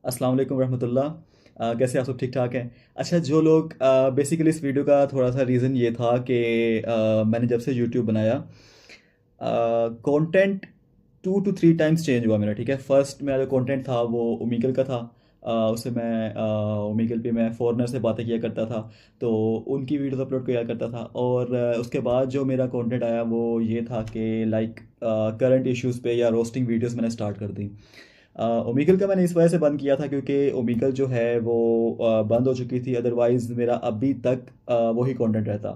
अस्सलाम वालेकुम रहमतुल्लाह। कैसे आप सब ठीक ठाक हैं? अच्छा, जो लोग बेसिकली इस वीडियो का थोड़ा सा रीज़न ये था कि मैंने जब से यूट्यूब बनाया कंटेंट 2 to 3 टाइम्स चेंज हुआ मेरा। ठीक है, फर्स्ट मेरा जो कंटेंट था वो ओमेगल का था। उससे मैं ओमेगल पे मैं फॉरेनर से बातें किया करता था, तो उनकी वीडियोस अपलोड किया करता था। और उसके बाद जो मेरा कंटेंट आया वो ये था कि लाइक करंट इश्यूज़ पे या रोस्टिंग वीडियोस मैंने स्टार्ट कर दी। ओमेगल का मैंने इस वजह से बंद किया था क्योंकि ओमेगल जो है वो बंद हो चुकी थी, अदरवाइज़ मेरा अभी तक वही कंटेंट रहता।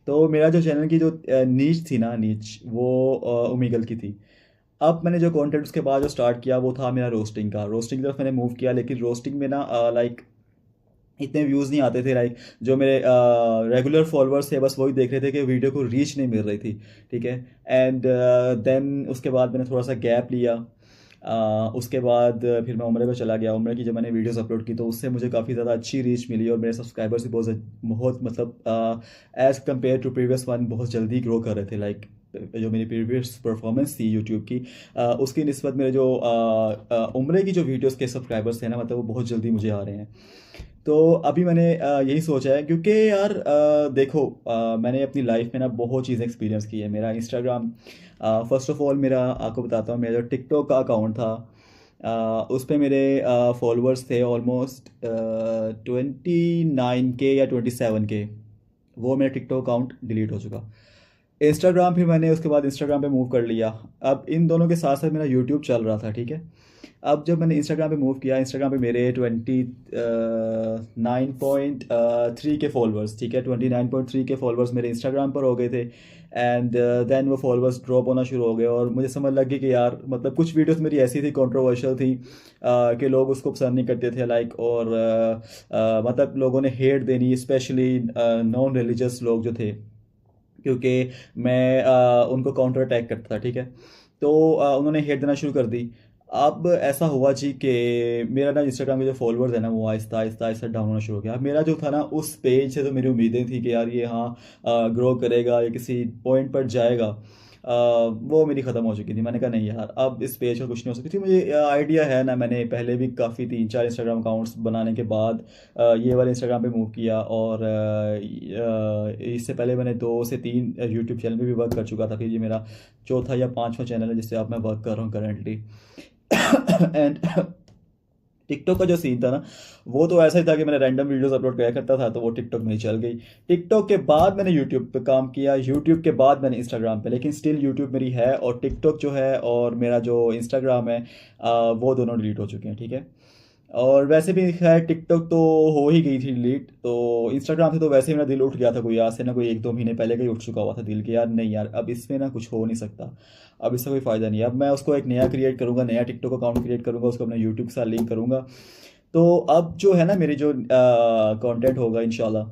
तो मेरा जो चैनल की जो नीच थी ना, नीच वो ओमेगल की थी। अब मैंने जो कंटेंट उसके बाद जो स्टार्ट किया वो था मेरा रोस्टिंग का। रोस्टिंग की तरफ मैंने मूव किया, लेकिन रोस्टिंग में ना लाइक इतने व्यूज़ नहीं आते थे। लाइक जो मेरे रेगुलर फॉलोअर्स थे बस वही देख रहे थे कि वीडियो को रीच नहीं मिल रही थी। ठीक है, एंड देन उसके बाद मैंने थोड़ा सा गैप लिया। उसके बाद फिर मैं उम्रे पे चला गया। उम्रे की जब मैंने वीडियोस अपलोड की तो उससे मुझे काफ़ी ज़्यादा अच्छी रीच मिली और मेरे सब्सक्राइबर्स भी बहुत बहुत मतलब as compare to previous one बहुत जल्दी ग्रो कर रहे थे। लाइक जो मेरी प्रीवियस परफॉर्मेंस थी यूट्यूब की उसकी निस्बत मेरे जो उम्रे की जो वीडियोस के सब्सक्राइबर्स थे ना, मतलब वो बहुत जल्दी मुझे आ रहे हैं। तो अभी मैंने यही सोचा है क्योंकि यार देखो, मैंने अपनी लाइफ में ना बहुत चीज़ें एक्सपीरियंस की है। मेरा इंस्टाग्राम, फर्स्ट ऑफ ऑल मेरा आपको बताता हूँ, मेरा जो टिकटॉक का अकाउंट था उस पे मेरे फॉलोअर्स थे ऑलमोस्ट 29K या 27K। वो मेरा टिकटॉक अकाउंट डिलीट हो चुका। इंस्टाग्राम फिर मैंने उसके बाद इंस्टाग्राम पे मूव कर लिया। अब इन दोनों के साथ साथ मेरा यूट्यूब चल रहा था। ठीक है, अब जब मैंने इंस्टाग्राम पे मूव किया, इंस्टाग्राम पे मेरे 29.3 के फॉलोअर्स, ठीक है, 29.3 के फॉलोअर्स मेरे इंस्टाग्राम पर हो गए थे। एंड देन वो फॉलोअर्स ड्रॉप होना शुरू हो गए और मुझे समझ लग गई कि यार मतलब कुछ वीडियोस मेरी ऐसी थी, कंट्रोवर्शियल थी कि लोग उसको पसंद नहीं करते थे। लाइक और मतलब लोगों ने हेट देनी, स्पेशली नॉन रिलीजियस लोग जो थे, क्योंकि मैं उनको काउंटर अटैक करता था। ठीक है, तो उन्होंने हेट देना शुरू कर दी। अब ऐसा हुआ जी कि मेरा ना इंस्टाग्राम के जो फॉलोअर्स है ना वो आहिस्ता आहिस्ता आहिस्ता डाउन होना शुरू हो गया। अब मेरा जो था ना उस पेज से तो मेरी उम्मीदें थी कि यार ये हाँ ग्रो करेगा, या किसी पॉइंट पर जाएगा। वो मेरी ख़त्म हो चुकी थी। मैंने कहा नहीं यार, अब इस पेज पर कुछ नहीं हो सकती थी। मुझे आइडिया है ना, मैंने पहले भी काफ़ी 3 4 इंस्टाग्राम अकाउंट्स बनाने के बाद ये वाले इंस्टाग्राम पे मूव किया। और इससे पहले मैंने 2 से 3 यूट्यूब चैनल पे भी वर्क कर चुका था। फिर ये मेरा चौथा या पांचवा चैनल है जिससे आप मैं वर्क कर रहा हूँ करेंटली। एंड टिकटॉक का जो सीन था ना वो तो ऐसा ही था कि मैंने रैंडम वीडियोस अपलोड किया करता था, तो वो टिकटॉक में ही चल गई। टिकटॉक के बाद मैंने यूट्यूब पे काम किया, यूट्यूब के बाद मैंने इंस्टाग्राम पे, लेकिन स्टिल यूट्यूब मेरी है और टिकटॉक जो है और मेरा जो इंस्टाग्राम है वो दोनों डिलीट हो चुके हैं। ठीक है, और वैसे भी खैर टिकटॉक तो हो ही गई थी डिलीट, तो इंस्टाग्राम से तो वैसे ही मेरा दिल उठ गया था। कोई आज से ना कोई 1 2 महीने पहले का ही उठ चुका हुआ था दिल कि यार नहीं यार, अब इसमें ना कुछ हो नहीं सकता, अब इससे कोई फ़ायदा नहीं है। अब मैं उसको एक नया क्रिएट करूँगा, नया टिकटॉक अकाउंट क्रिएट करूँगा, उसको अपना यूट्यूब के साथ लिंक करूँगा। तो अब जो है ना मेरी जो कंटेंट होगा इंशाल्लाह,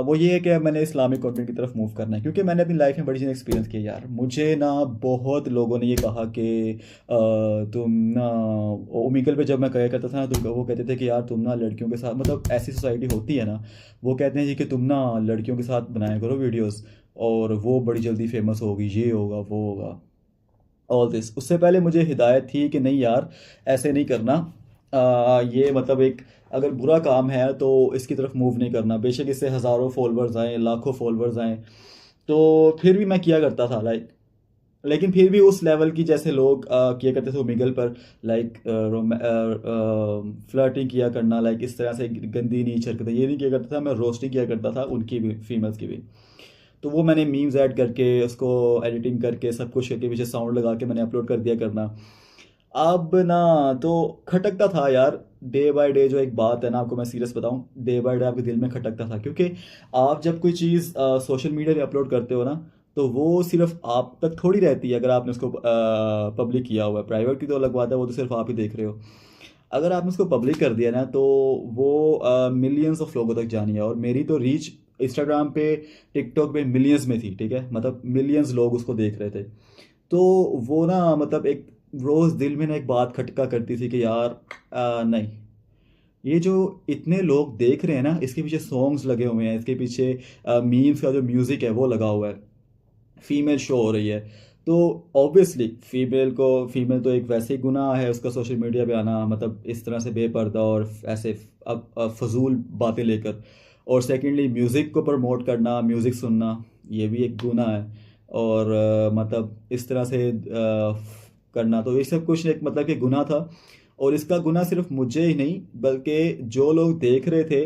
वो ये है कि मैंने इस्लामिक कंटेंट की तरफ मूव करना है, क्योंकि मैंने अपनी लाइफ में बड़ी चीज़ एक्सपीरियंस की है यार। मुझे ना बहुत लोगों ने ये कहा कि तुम ना ओमिकल पे जब मैं कहा करता था ना, तो वो कहते थे कि यार तुम ना लड़कियों के साथ, मतलब ऐसी सोसाइटी होती है ना, वो कहते हैं जी कि तुम ना लड़कियों के साथ बनाया करो वीडियोस और वो बड़ी जल्दी फेमस होगी, ये होगा वो होगा, ऑल दिस। उससे पहले मुझे हिदायत थी कि नहीं यार, ऐसे नहीं करना। ये मतलब एक अगर बुरा काम है तो इसकी तरफ मूव नहीं करना, बेशक इससे हज़ारों फॉलोअर्स आए, लाखों फॉलोअर्स आए। तो फिर भी मैं किया करता था लाइक, लेकिन फिर भी उस लेवल की जैसे लोग किया करते थे ओमेगल पर, लाइक फ्लर्टिंग किया करना, लाइक इस तरह से गंदी नीच हरकतें, ये नहीं किया करता था। मैं रोस्टिंग किया करता था उनकी भी, फीमेल्स की भी। तो वो मैंने मीम्स ऐड करके उसको एडिटिंग करके सब कुछ करके पीछे साउंड लगा के मैंने अपलोड कर दिया करना। अब ना तो खटकता था यार, डे बाय डे। जो एक बात है ना, आपको मैं सीरियस बताऊं, डे बाय डे आपके दिल में खटकता था, क्योंकि आप जब कोई चीज़ सोशल मीडिया पे अपलोड करते हो ना, तो वो सिर्फ आप तक थोड़ी रहती है। अगर आपने उसको पब्लिक किया हुआ है, प्राइवेट की तो अलग बात है, वो तो सिर्फ आप ही देख रहे हो। अगर आपने उसको पब्लिक कर दिया ना, तो वो मिलियंस ऑफ लोगों तक जानी है। और मेरी तो रीच इंस्टाग्राम पे, टिकटॉक पे मिलियंस में थी। ठीक है, मतलब मिलियंस लोग उसको देख रहे थे। तो वो ना मतलब एक रोज़ दिल में ना एक बात खटका करती थी कि यार नहीं, ये जो इतने लोग देख रहे हैं ना, इसके पीछे सॉन्ग्स लगे हुए हैं, इसके पीछे मीम्स का जो म्यूज़िक है वो लगा हुआ है, फीमेल शो हो रही है। तो ऑब्वियसली फीमेल तो एक वैसे ही गुनाह है उसका सोशल मीडिया पे आना, मतलब इस तरह से बेपर्दा और ऐसे अब फजूल बातें लेकर। और सेकेंडली म्यूज़िक को प्रमोट करना, म्यूज़िक सुनना, ये भी एक गुनाह है। और मतलब इस तरह से करना, तो ये सब कुछ एक मतलब कि गुनाह था। और इसका गुनाह सिर्फ मुझे ही नहीं बल्कि जो लोग देख रहे थे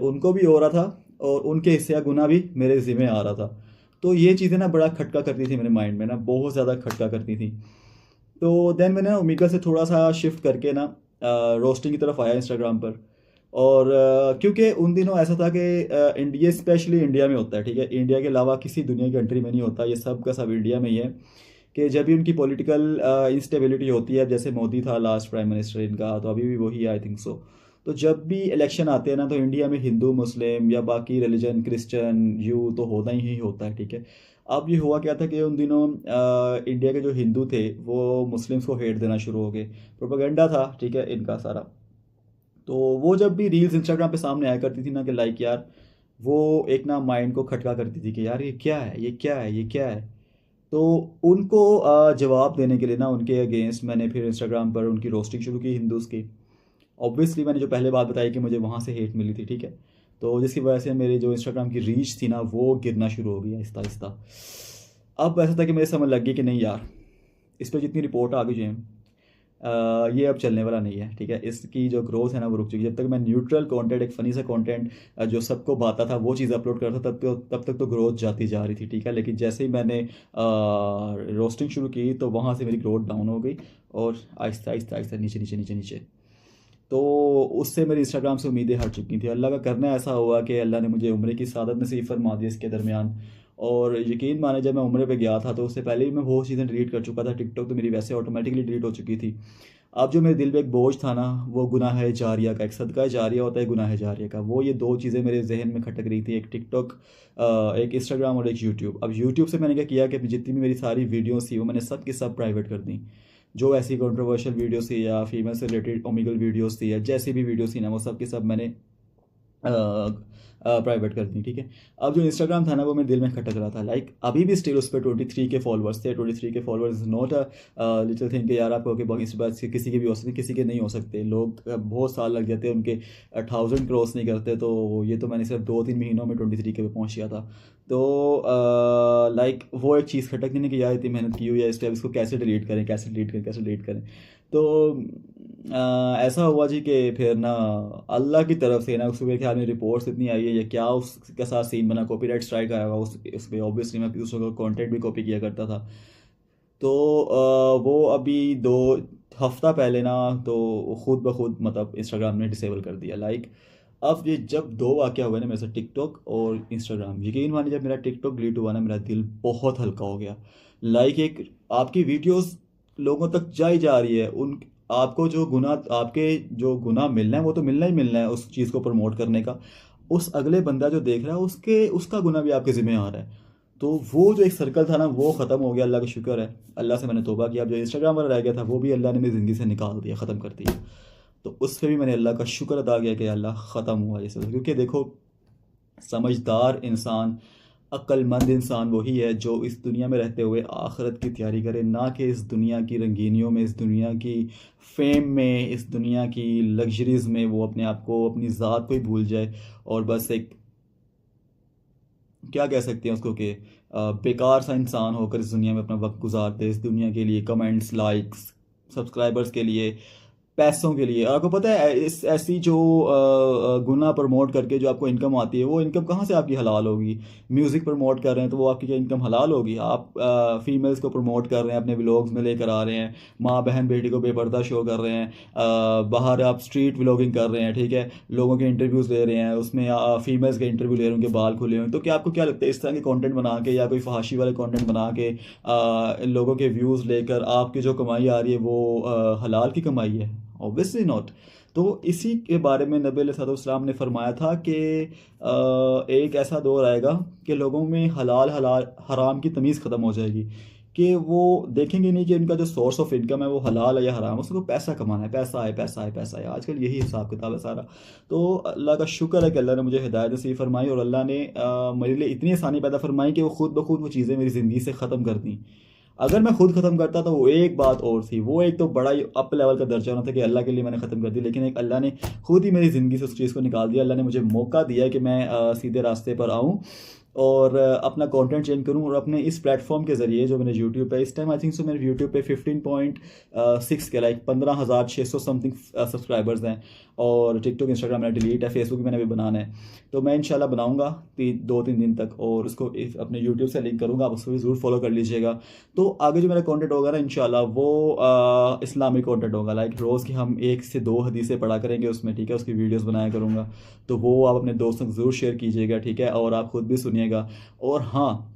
उनको भी हो रहा था, और उनके हिस्से का गुनाह भी मेरे ज़िम्मे आ रहा था। तो ये चीज़ें ना बड़ा खटका करती थी मेरे माइंड में, ना बहुत ज़्यादा खटका करती थी। तो देन मैंने ओमेगा से थोड़ा सा शिफ्ट करके ना रोस्टिंग की तरफ आया इंस्टाग्राम पर। और क्योंकि उन दिनों ऐसा था कि इंडिया, स्पेशली इंडिया में होता है, ठीक है, इंडिया के अलावा किसी दुनिया की कंट्री में नहीं होता, ये सब का सब इंडिया में ही है। कि जब भी उनकी पॉलिटिकल इंस्टेबिलिटी होती है, अब जैसे मोदी था लास्ट प्राइम मिनिस्टर इनका, तो अभी भी वही आई थिंक सो। तो जब भी इलेक्शन आते हैं ना, तो इंडिया में हिंदू मुस्लिम या बाकी रिलीजन क्रिश्चियन यू तो होता ही होता है, ठीक है। अब ये हुआ क्या था कि उन दिनों इंडिया के जो हिंदू थे वो मुस्लिम्स को हेट देना शुरू हो गए। प्रोपेगेंडा था, ठीक है, इनका सारा। तो वो जब भी रील्स इंस्टाग्राम पे सामने आया करती थी ना, कि लाइक यार, वो एक ना माइंड को खटका करती थी कि यार ये क्या है, ये क्या है, ये क्या है। तो उनको जवाब देने के लिए ना, उनके अगेंस्ट मैंने फिर इंस्टाग्राम पर उनकी रोस्टिंग शुरू की हिंदूज़ की। ऑब्वियसली मैंने जो पहले बात बताई कि मुझे वहाँ से हेट मिली थी, ठीक है। तो जिसकी वजह से मेरी जो इंस्टाग्राम की रीच थी ना, वो गिरना शुरू हो गई आहिस्ता आहिस्ता। अब ऐसा था कि मेरे समझ लग गई कि नहीं यार, इस पर जितनी रिपोर्ट आ गई हैं, ये अब चलने वाला नहीं है, ठीक है। इसकी जो ग्रोथ है ना वो रुक चुकी है। जब तक मैं न्यूट्रल कंटेंट, एक फ़नी सा कंटेंट जो सबको भाता था वो चीज़ अपलोड करता था, तब तक तो ग्रोथ जाती जा रही थी, ठीक है। लेकिन जैसे ही मैंने रोस्टिंग शुरू की तो वहाँ से मेरी ग्रोथ डाउन हो गई, और आहिस्ता आहिस्ता आहिस्ता नीचे नीचे नीचे नीचे। तो उससे मेरी इंस्टाग्राम से उम्मीदें हट चुकी थी। अल्लाह का करना ऐसा हुआ कि अल्लाह ने मुझे उम्र की सादत नसीब फरमा दी इसके दरमियान। और यकीन माने, जब मैं उम्र पे गया था तो उससे पहले ही मैं बहुत चीज़ें डिलीट कर चुका था। टिकटॉक तो मेरी वैसे ऑटोमेटिकली डिलीट हो चुकी थी। अब जो मेरे दिल पे एक बोझ था ना, वो गुनाह जारिया का, एक सदका जारिया होता है, गुनाह जारिया का, वो ये दो चीज़ें मेरे जहन में खटक रही थी, एक टिकटॉक, एक इंस्टाग्राम और एक यूट्यूब। अब यूट्यूब से मैंने क्या किया कि जितनी भी मेरी सारी वीडियोस थी वो मैंने सब की सब प्राइवेट कर दी। जो ऐसी कंट्रोवर्शियल वीडियोस थी या फीमेल से रिलेटेड ओमिगल वीडियोस थी या जैसी भी वीडियोस थी ना, वो सब की सब मैंने प्राइवेट कर दी, ठीक है। अब जो इंस्टाग्राम था ना, वो मेरे दिल में खटक रहा था। लाइक अभी भी स्टिल उस पर 23 के फॉलोअर्स थे। 23 के followers is not a little thing कि यार आपको कि बाकी इस बात से किसी के भी हो सकते, किसी के नहीं हो सकते। लोग बहुत साल लग जाते हैं उनके 1000 क्रॉस नहीं करते। तो ये तो मैंने सिर्फ 2-3 महीनों में 23 के पे पहुँच गया था। तो लाइक वो एक चीज़ खटकने ने कि यार इतनी मेहनत की हुई है इस पर, अब इसको कैसे डिलीट करें, कैसे डिलीट करें, कैसे डिलीट करें। तो ऐसा हुआ जी कि फिर ना अल्लाह की तरफ से ना, उसके मेरे ख्याल में रिपोर्ट्स इतनी आई है या क्या उसके साथ सीन बना, कॉपीराइट स्ट्राइक आया हुआ उस पर। ऑब्वियसली मैं दूसरों का कंटेंट भी कॉपी किया करता था। तो वो अभी 2 हफ्ता पहले ना, तो खुद ब खुद मतलब इंस्टाग्राम ने डिसेबल कर दिया। लाइक अब ये जब दो वाक़या हुए ना मेरे साथ, टिकटॉक और इंस्टाग्राम, यकीन मानिए जब मेरा टिकटॉक डिलीट हुआ ना, मेरा दिल बहुत हल्का हो गया। लाइक एक आपकी वीडियोस लोगों तक जा रही है, उन आपके जो गुनाह मिलना है वो तो मिलना ही मिलना है उस चीज़ को प्रमोट करने का। उस अगले बंदा जो देख रहा है उसका गुनाह भी आपके ज़िम्मे आ रहा है। तो वो जो एक सर्कल था ना, वो ख़त्म हो गया, अल्लाह का शुक्र है। अल्लाह से मैंने तौबा किया। अब जो इंस्टाग्राम वाला रह गया था वो भी अल्लाह ने मेरी ज़िंदगी से निकाल दिया, ख़त्म कर दिया। तो उस पे भी मैंने अल्लाह का शुक्र अदा किया कि अल्लाह ख़त्म हुआ ये सब। क्योंकि देखो, समझदार इंसान, अक्लमंद इंसान वही है जो इस दुनिया में रहते हुए आखिरत की तैयारी करे, ना कि इस दुनिया की रंगीनियों में, इस दुनिया की फेम में, इस दुनिया की लग्जरीज में वो अपने आप को, अपनी ज़ात को ही भूल जाए। और बस एक, क्या कह सकते हैं उसको, कि बेकार सा इंसान होकर इस दुनिया में अपना वक्त गुजारते, इस दुनिया के लिए कमेंट्स, लाइक्स, सब्सक्राइबर्स के लिए, पैसों के लिए। और आपको पता है इस ऐसी जो गुना प्रमोट करके जो आपको इनकम आती है, वो इनकम कहाँ से आपकी हलाल होगी। म्यूज़िक प्रमोट कर रहे हैं तो वो आपकी क्या इनकम हलाल होगी। आप फीमेल्स को प्रमोट कर रहे हैं, अपने व्लॉग्स में लेकर आ रहे हैं, माँ बहन बेटी को बेपर्दा शो कर रहे हैं, बाहर आप स्ट्रीट व्लॉगिंग कर रहे हैं, ठीक है, लोगों के इंटरव्यूज़ ले रहे हैं, उसमें फीमेल्स के इंटरव्यू ले रहे हैं, उनके बाल खुले हुए हैं। तो क्या आपको क्या लगता है, इस तरह के कंटेंट बना के या कोई फहाशी वाले कंटेंट बना के लोगों के व्यूज़ लेकर आपकी जो कमाई आ रही है वो हलाल की कमाई है? Obviously not. तो इसी के बारे में नबी अलैहिस्सलाम ने फरमाया था कि एक ऐसा दौर आएगा कि लोगों में हलाल हलाल हराम की तमीज़ ख़त्म हो जाएगी, कि वो देखेंगे नहीं कि उनका जो सोर्स ऑफ इनकम है वो हलाल है या हराम, उसको पैसा कमाना है, पैसा है, पैसा है, पैसा है। आजकल यही हिसाब किताब है सारा। तो अल्लाह का शुक्र है कि अल्लाह ने मुझे हिदायत नसीब फरमाई, और अल्लाह ने मेरे लिए इतनी आसानी पैदा फरमाई कि वो खुद ब खुद वो चीज़ें मेरी ज़िंदगी से ख़त्म कर दी। अगर मैं खुद ख़त्म करता तो वो एक बात और थी, वो एक तो बड़ा ही अप लेवल का दर्जा होना था कि अल्लाह के लिए मैंने ख़त्म कर दी, लेकिन एक अल्लाह ने खुद ही मेरी ज़िंदगी से उस चीज़ को निकाल दिया। अल्लाह ने मुझे मौका दिया कि मैं सीधे रास्ते पर आऊँ और अपना कंटेंट चेंज करूं, और अपने इस प्लेटफॉर्म के ज़रिए जो मैंने यूट्यूब पे इस टाइम आई थिंक सो मेरे यूट्यूब पे 15.6 के लाइक 15,600 समथिंग सब्सक्राइबर्स हैं, और टिकटॉक इंस्टाग्राम मैंने डिलीट है, फेसबुक मैंने भी बनाना है। तो मैं इंशाल्लाह बनाऊंगा 2-3 दिन तक, और उसको अपने यूट्यूब से लिंक करूंगा, आप उसको भी ज़रूर फॉलो कर लीजिएगा। तो आगे जो मेरा कंटेंट होगा ना इंशाल्लाह वो इस्लामिक कंटेंट होगा, लाइक रोज़ की हम 1 से 2 हदीसें पढ़ा करेंगे उसमें, ठीक है, उसकी वीडियोस बनाया करूँगा। तो वो आप अपने दोस्तों को ज़रूर शेयर कीजिएगा, ठीक है, और आप खुद भी सुनिएगा। और हाँ,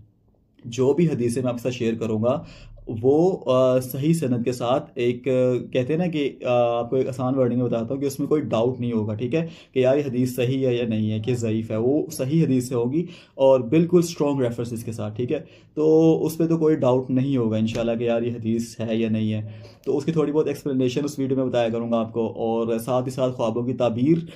जो भी हदीसें मैं आपके साथ शेयर करूँगा वो सही सनद के साथ, एक कहते हैं ना कि आपको एक आसान वर्डिंग में बताता हूँ कि उसमें कोई डाउट नहीं होगा, ठीक है, कि यार ये हदीस सही है या नहीं है, कि ज़ईफ़ है, वो सही हदीस से होगी और बिल्कुल स्ट्रॉन्ग रेफरेंसेस के साथ, ठीक है। तो उस पर तो कोई डाउट नहीं होगा इंशाल्लाह कि यार ये हदीस है या नहीं है। तो उसकी थोड़ी बहुत एक्सप्लेनेशन उस वीडियो में बताया करूँगा आपको, और साथ ही साथ ख्वाबों की ताबीर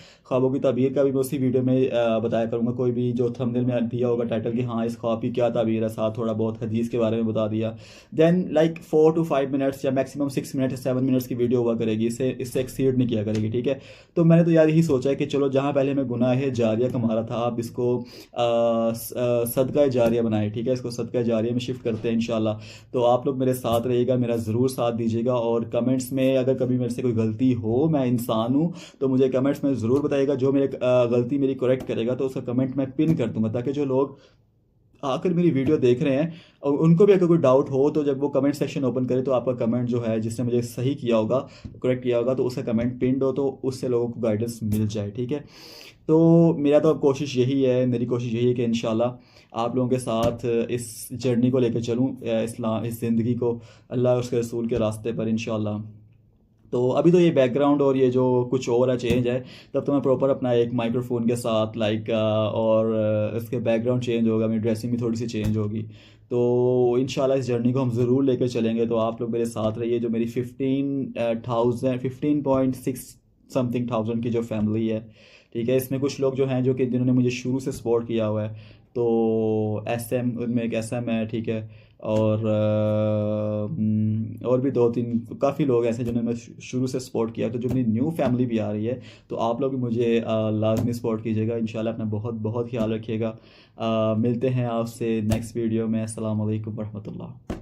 का भी मैं उसी वीडियो में बताया करूँगा। कोई भी जो थंबनेल में दिया होगा टाइटल कि हाँ इस ख्वाब की क्या ताबीर है, साथ थोड़ा बहुत हदीस के बारे में बता दिया। देन लाइक 4 to 5 मिनट्स या मैक्सिमम 6 मिनट 7 मिनट्स की वीडियो हुआ करेगी, इससे एक्सीड नहीं किया करेगी, ठीक है। तो मैंने तो यार यही सोचा है कि चलो जहाँ पहले मैं गुनाह जारिया कमा रहा था, आप इसको सदका जारिया बनाए, ठीक है, इसको सदका जारिया में शिफ्ट करते हैं इंशाल्लाह। तो आप लोग मेरे साथ रहिएगा, मेरा ज़रूर साथ दीजिएगा, और कमेंट्स में अगर कभी मेरे से कोई गलती हो, मैं इंसान हूँ, तो मुझे कमेंट्स में ज़रूर बताइएगा। जो मेरे गलती मेरी करेक्ट करेगा तो उसका कमेंट मैं पिन कर दूंगा, ताकि जो लोग आकर मेरी वीडियो देख रहे हैं और उनको भी अगर कोई डाउट हो तो जब वो कमेंट सेक्शन ओपन करे तो आपका कमेंट जो है जिसने मुझे सही किया होगा, करेक्ट किया होगा, तो उसका कमेंट पिंड हो तो उससे लोगों को गाइडेंस मिल जाए, ठीक है। तो मेरा तो अब कोशिश यही है, मेरी कोशिश यही है कि इंशाल्लाह आप लोगों के साथ इस जर्नी को लेकर चलूँ, इस्लाम, इस ज़िंदगी को अल्लाह और उसके रसूल के रास्ते पर इंशाल्लाह। तो अभी तो ये बैकग्राउंड और ये जो कुछ और है चेंज है, तब तो मैं प्रॉपर अपना एक माइक्रोफोन के साथ लाइक, और इसके बैकग्राउंड चेंज होगा, मेरी ड्रेसिंग भी थोड़ी सी चेंज होगी। तो इंशाल्लाह इस जर्नी को हम ज़रूर लेकर चलेंगे। तो आप लोग मेरे साथ रहिए, जो मेरी 15,6 समथिंग थाउजेंड की जो फैमिली है, ठीक है, इसमें कुछ लोग जो हैं जो कि जिन्होंने मुझे शुरू से सपोर्ट किया हुआ है। तो SM उनमें एक SM है, ठीक है, और और भी 2-3 काफ़ी लोग ऐसे जिन्होंने शुरू से सपोर्ट किया। तो जो मेरी न्यू फैमिली भी आ रही है, तो आप लोग भी मुझे लाजमी सपोर्ट कीजिएगा इंशाल्लाह। अपना बहुत बहुत ख्याल रखिएगा। मिलते हैं आपसे नेक्स्ट वीडियो में। अस्सलाम वालेकुम रहमतुल्लाह।